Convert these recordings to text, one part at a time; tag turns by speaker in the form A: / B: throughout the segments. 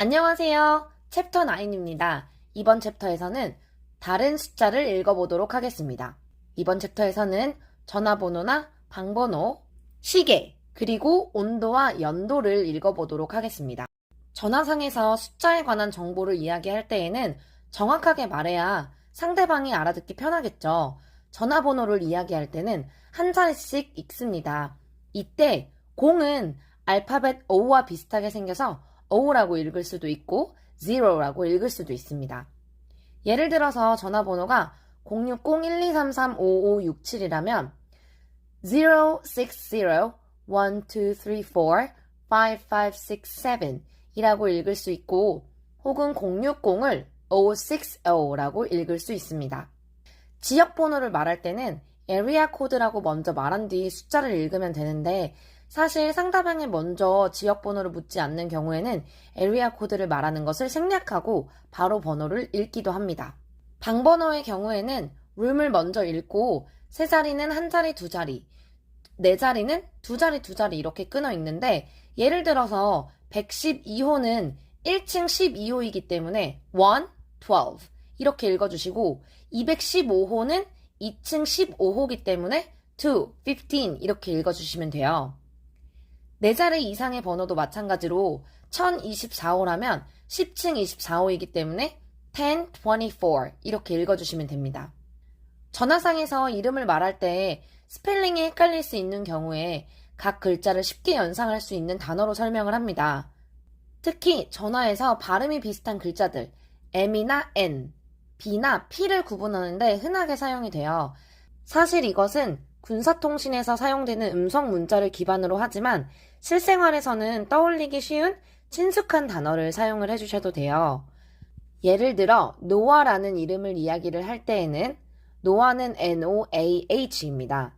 A: 안녕하세요. 챕터 9입니다. 이번 챕터에서는 다른 숫자를 읽어보도록 하겠습니다. 이번 챕터에서는 전화번호나 방번호, 시계, 그리고 온도와 연도를 읽어보도록 하겠습니다. 전화상에서 숫자에 관한 정보를 이야기할 때에는 정확하게 말해야 상대방이 알아듣기 편하겠죠. 전화번호를 이야기할 때는 한 자리씩 읽습니다. 이때 0은 알파벳 O와 비슷하게 생겨서 O라고 읽을 수도 있고 0라고 읽을 수도 있습니다. 예를 들어서 전화번호가 060-1233-5567이라면 060-1234-5567 이라고 읽을 수 있고 혹은 060을 060라고 읽을 수 있습니다. 지역번호를 말할 때는 에리아 코드라고 먼저 말한 뒤 숫자를 읽으면 되는데 사실 상대방이 먼저 지역번호를 묻지 않는 경우에는 에리아 코드를 말하는 것을 생략하고 바로 번호를 읽기도 합니다. 방번호의 경우에는 룸을 먼저 읽고 세 자리는 한 자리, 두 자리, 네 자리는 두 자리, 두 자리 이렇게 끊어 읽는데 예를 들어서 112호는 1층 12호이기 때문에 1, 12 이렇게 읽어주시고 215호는 2층 15호이기 때문에 2, 15 이렇게 읽어주시면 돼요. 네 자리 이상의 번호도 마찬가지로 1024호라면 10층 24호이기 때문에 1024 이렇게 읽어주시면 됩니다. 전화상에서 이름을 말할 때 스펠링이 헷갈릴 수 있는 경우에 각 글자를 쉽게 연상할 수 있는 단어로 설명을 합니다. 특히 전화에서 발음이 비슷한 글자들 M이나 N, B나 P를 구분하는데 흔하게 사용이 돼요. 사실 이것은 군사통신에서 사용되는 음성 문자를 기반으로 하지만 실생활에서는 떠올리기 쉬운 친숙한 단어를 사용을 해주셔도 돼요. 예를 들어 노아라는 이름을 이야기를 할 때에는 노아는 Noah입니다.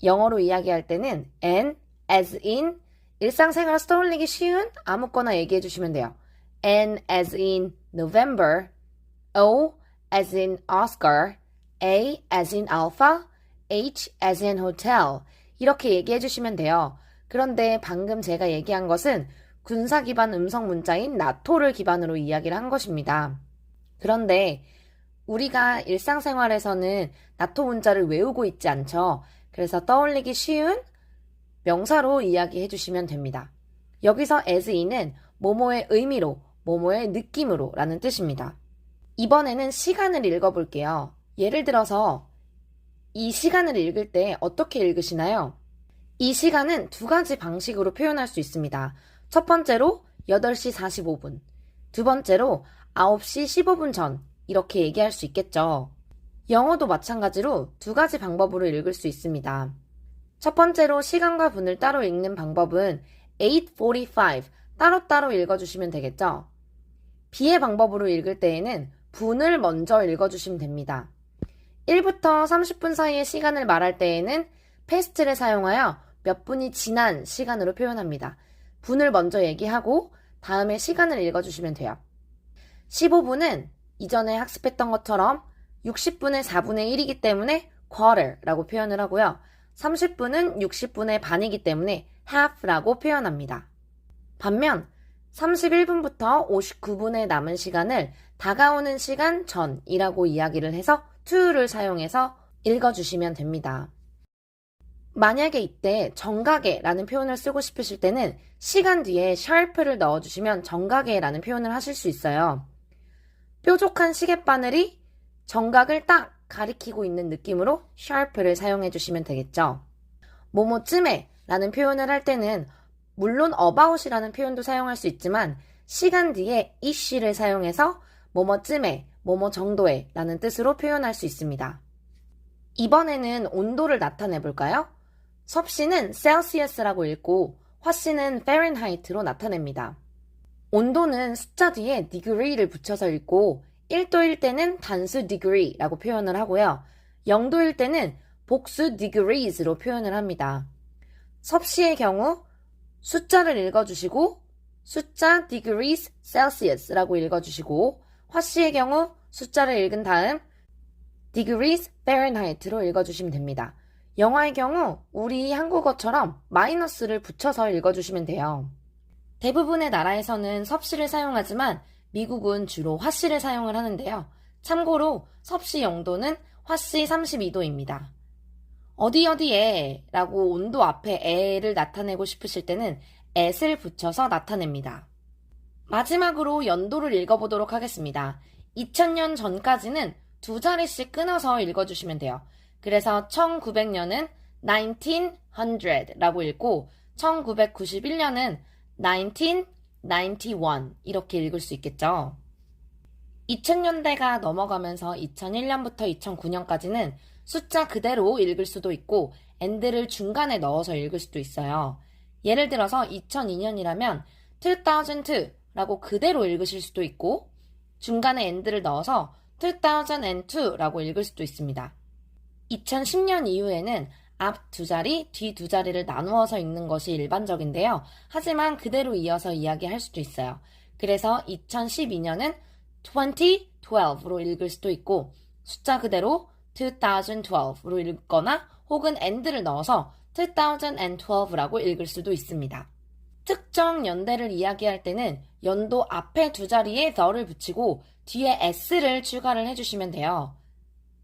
A: 영어로 이야기할 때는 N as in 일상생활에서 떠올리기 쉬운 아무거나 얘기해 주시면 돼요. N as in November, O as in Oscar, A as in Alpha, H as in Hotel 이렇게 얘기해 주시면 돼요. 그런데 방금 제가 얘기한 것은 군사 기반 음성 문자인 나토를 기반으로 이야기를 한 것입니다. 그런데 우리가 일상생활에서는 나토 문자를 외우고 있지 않죠. 그래서 떠올리기 쉬운 명사로 이야기해 주시면 됩니다. 여기서 as in은 뭐뭐의 의미로, 뭐뭐의 느낌으로 라는 뜻입니다. 이번에는 시간을 읽어볼게요. 예를 들어서 이 시간을 읽을 때 어떻게 읽으시나요? 이 시간은 두 가지 방식으로 표현할 수 있습니다. 첫 번째로 8시 45분, 두 번째로 9시 15분 전 이렇게 얘기할 수 있겠죠. 영어도 마찬가지로 두 가지 방법으로 읽을 수 있습니다. 첫 번째로 시간과 분을 따로 읽는 방법은 8:45 따로따로 읽어주시면 되겠죠. B의 방법으로 읽을 때에는 분을 먼저 읽어주시면 됩니다. 1부터 30분 사이의 시간을 말할 때에는 past를 사용하여 몇 분이 지난 시간으로 표현합니다. 분을 먼저 얘기하고 다음에 시간을 읽어주시면 돼요. 15분은 이전에 학습했던 것처럼 60분의 4분의 1이기 때문에 quarter라고 표현을 하고요. 30분은 60분의 반이기 때문에 half라고 표현합니다. 반면 31분부터 59분의 남은 시간을 다가오는 시간 전이라고 이야기를 해서 to를 사용해서 읽어주시면 됩니다. 만약에 이때 정각에라는 표현을 쓰고 싶으실 때는 시간 뒤에 sharp를 넣어주시면 정각에라는 표현을 하실 수 있어요. 뾰족한 시계바늘이 정각을 딱 가리키고 있는 느낌으로 sharp를 사용해 주시면 되겠죠. 뭐뭐쯤에 라는 표현을 할 때는 물론 about이라는 표현도 사용할 수 있지만 시간 뒤에 ish를 사용해서 뭐뭐쯤에, 뭐뭐 정도에 라는 뜻으로 표현할 수 있습니다. 이번에는 온도를 나타내 볼까요? 섭씨는 셀시어스라고 읽고 화씨는 파렌하이트로 나타냅니다. 온도는 숫자 뒤에 degree를 붙여서 읽고 1도일 때는 단수 degree라고 표현을 하고요. 0도일 때는 복수 degrees로 표현을 합니다. 섭씨의 경우 숫자를 읽어주시고 숫자 degrees Celsius라고 읽어주시고 화씨의 경우 숫자를 읽은 다음 degrees Fahrenheit로 읽어주시면 됩니다. 영어의 경우 우리 한국어처럼 마이너스를 붙여서 읽어주시면 돼요. 대부분의 나라에서는 섭씨를 사용하지만 미국은 주로 화씨를 사용을 하는데요. 참고로 섭씨 0도는 화씨 32도입니다. 어디 어디에 라고 온도 앞에 에를 나타내고 싶으실 때는 at을 붙여서 나타냅니다. 마지막으로 연도를 읽어보도록 하겠습니다. 2000년 전까지는 두 자리씩 끊어서 읽어주시면 돼요. 그래서 1900년은 1900라고 읽고 1991년은 1991 이렇게 읽을 수 있겠죠. 2000년대가 넘어가면서 2001년부터 2009년까지는 숫자 그대로 읽을 수도 있고 and를 중간에 넣어서 읽을 수도 있어요. 예를 들어서 2002년이라면 2002라고 그대로 읽으실 수도 있고 중간에 and를 넣어서 2002라고 읽을 수도 있습니다. 2010년 이후에는 앞 두 자리, 뒤 두 자리를 나누어서 읽는 것이 일반적인데요. 하지만 그대로 이어서 이야기할 수도 있어요. 그래서 2012년은 2012로 읽을 수도 있고 숫자 그대로 2012로 읽거나 혹은 and를 넣어서 2012라고 읽을 수도 있습니다. 특정 연대를 이야기할 때는 연도 앞에 두 자리에 the를 붙이고 뒤에 s를 추가를 해주시면 돼요.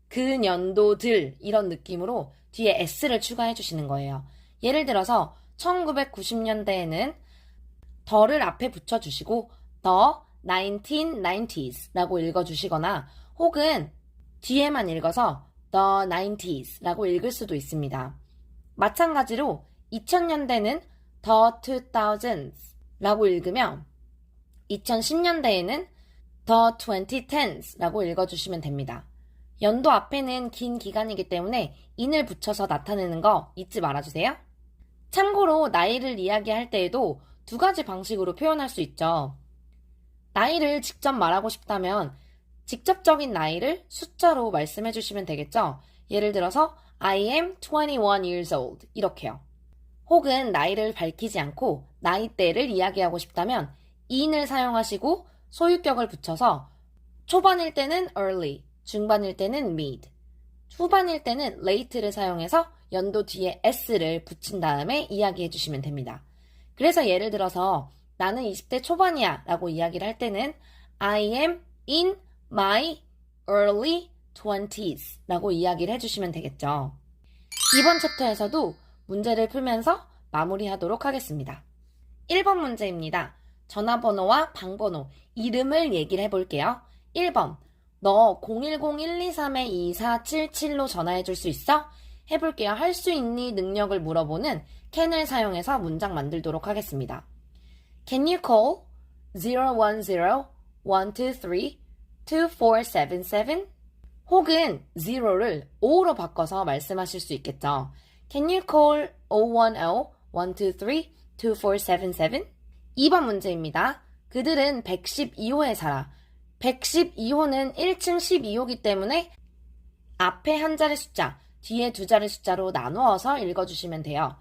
A: 그 년도들 이런 느낌으로 뒤에 s를 추가해 주시는 거예요. 예를 들어서 1990년대에는 the를 앞에 붙여주시고 the 1990s라고 읽어주시거나 혹은 뒤에만 읽어서 the 90s라고 읽을 수도 있습니다. 마찬가지로 2000년대는 the 2000s라고 읽으면 2010년대에는 the 2010s라고 읽어주시면 됩니다. 연도 앞에는 긴 기간이기 때문에 in을 붙여서 나타내는 거 잊지 말아주세요. 참고로 나이를 이야기할 때에도 두 가지 방식으로 표현할 수 있죠. 나이를 직접 말하고 싶다면 직접적인 나이를 숫자로 말씀해 주시면 되겠죠. 예를 들어서 I am 21 years old 이렇게요. 혹은 나이를 밝히지 않고 나이대를 이야기하고 싶다면 in을 사용하시고 소유격을 붙여서 초반일 때는 early, 중반일 때는 mid, 후반일 때는 late를 사용해서 연도 뒤에 s를 붙인 다음에 이야기해 주시면 됩니다. 그래서 예를 들어서 나는 20대 초반이야 라고 이야기를 할 때는 I am in my early 20s 라고 이야기를 해주시면 되겠죠. 이번 챕터에서도 문제를 풀면서 마무리하도록 하겠습니다. 1번 문제입니다. 전화번호와 방번호, 이름을 얘기를 해볼게요. 1번, 너 010-123-2477로 전화해 줄 수 있어? 해볼게요. 할 수 있니? 능력을 물어보는 can을 사용해서 문장 만들도록 하겠습니다. Can you call 010-123-2477? 혹은 0를 5로 바꿔서 말씀하실 수 있겠죠. Can you call 010-123-2477? 2번 문제입니다. 그들은 112호에 살아. 112호는 1층 12호이기 때문에 앞에 한 자리 숫자, 뒤에 두 자리 숫자로 나누어서 읽어주시면 돼요.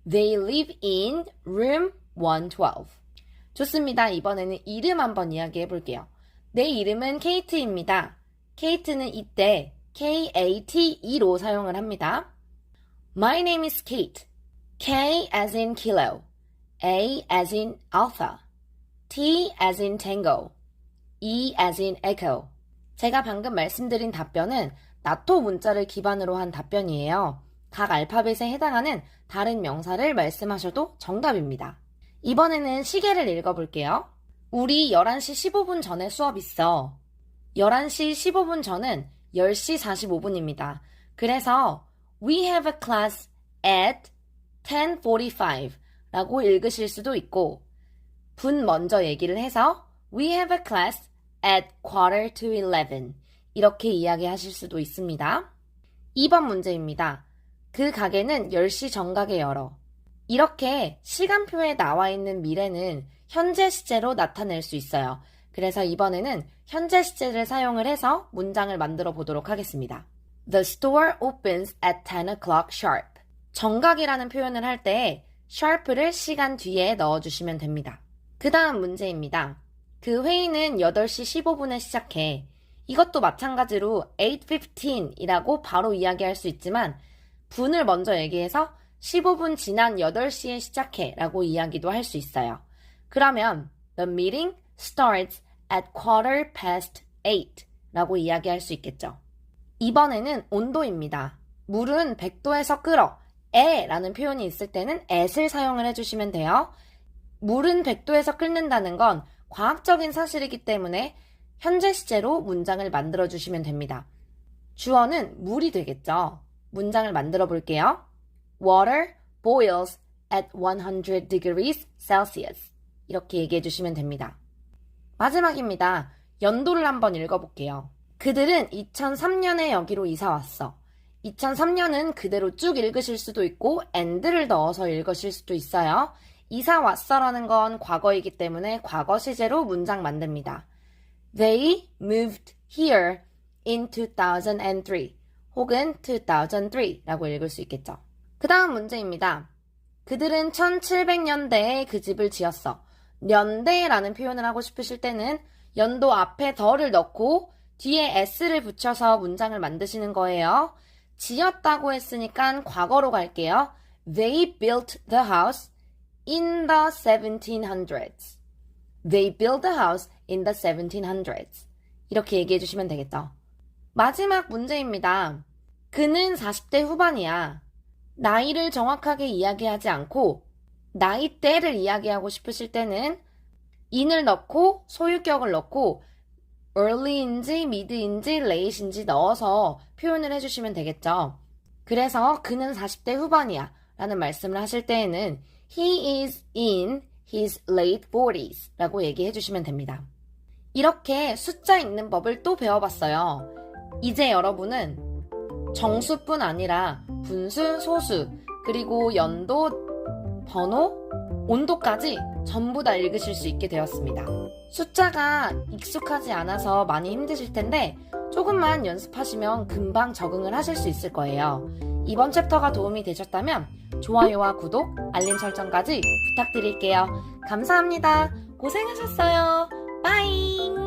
A: They live in room 112. 좋습니다. 이번에는 이름 한번 이야기해 볼게요. 내 이름은 케이트입니다. 케이트는 이때 K-A-T-E로 사용을 합니다. My name is Kate. K as in kilo, A as in alpha, T as in tango, E as in echo. 제가 방금 말씀드린 답변은 나토 문자를 기반으로 한 답변이에요. 각 알파벳에 해당하는 다른 명사를 말씀하셔도 정답입니다. 이번에는 시계를 읽어볼게요. 우리 11시 15분 전에 수업 있어. 11시 15분 전은 10시 45분입니다. 그래서 We have a class at 10:45 라고 읽으실 수도 있고 분 먼저 얘기를 해서 We have a class at 11:45 이렇게 이야기하실 수도 있습니다. 2번 문제입니다. 그 가게는 10시 정각에 열어. 이렇게 시간표에 나와 있는 미래는 현재 시제로 나타낼 수 있어요. 그래서 이번에는 현재 시제를 사용을 해서 문장을 만들어 보도록 하겠습니다. The store opens at 10 o'clock sharp. 정각이라는 표현을 할 때 sharp를 시간 뒤에 넣어주시면 됩니다. 그 다음 문제입니다. 그 회의는 8시 15분에 시작해. 이것도 마찬가지로 8:15이라고 바로 이야기할 수 있지만 분을 먼저 얘기해서 15분 지난 8시에 시작해 라고 이야기도 할 수 있어요. 그러면 The meeting starts at 8:15 라고 이야기할 수 있겠죠. 이번에는 온도입니다. 물은 100도에서 끓어 라는 표현이 있을 때는 at을 사용을 해주시면 돼요. 물은 100도에서 끓는다는 건 과학적인 사실이기 때문에 현재 시제로 문장을 만들어 주시면 됩니다. 주어는 물이 되겠죠. 문장을 만들어 볼게요. Water boils at 100 degrees Celsius. 이렇게 얘기해 주시면 됩니다. 마지막입니다. 연도를 한번 읽어볼게요. 그들은 2003년에 여기로 이사 왔어. 2003년은 그대로 쭉 읽으실 수도 있고 and를 넣어서 읽으실 수도 있어요. 이사 왔어라는 건 과거이기 때문에 과거 시제로 문장 만듭니다. They moved here in 2003 혹은 2003라고 읽을 수 있겠죠. 그 다음 문제입니다. 그들은 1700년대에 그 집을 지었어. 년대라는 표현을 하고 싶으실 때는 연도 앞에 더를 넣고 뒤에 s를 붙여서 문장을 만드시는 거예요. 지었다고 했으니까 과거로 갈게요. They built the house in the 1700s. They built the house in the 1700s. 이렇게 얘기해 주시면 되겠죠. 마지막 문제입니다. 그는 40대 후반이야. 나이를 정확하게 이야기하지 않고 나이대를 이야기하고 싶으실 때는 in을 넣고 소유격을 넣고 early인지 mid인지 late인지 넣어서 표현을 해주시면 되겠죠. 그래서 그는 40대 후반이야 라는 말씀을 하실 때에는 he is in his late 40s 라고 얘기해 주시면 됩니다. 이렇게 숫자 읽는 법을 또 배워봤어요. 이제 여러분은 정수뿐 아니라 분수, 소수, 그리고 연도, 번호, 온도까지 전부 다 읽으실 수 있게 되었습니다. 숫자가 익숙하지 않아서 많이 힘드실 텐데 조금만 연습하시면 금방 적응을 하실 수 있을 거예요. 이번 챕터가 도움이 되셨다면 좋아요와 구독, 알림 설정까지 부탁드릴게요. 감사합니다. 고생하셨어요. 빠잉!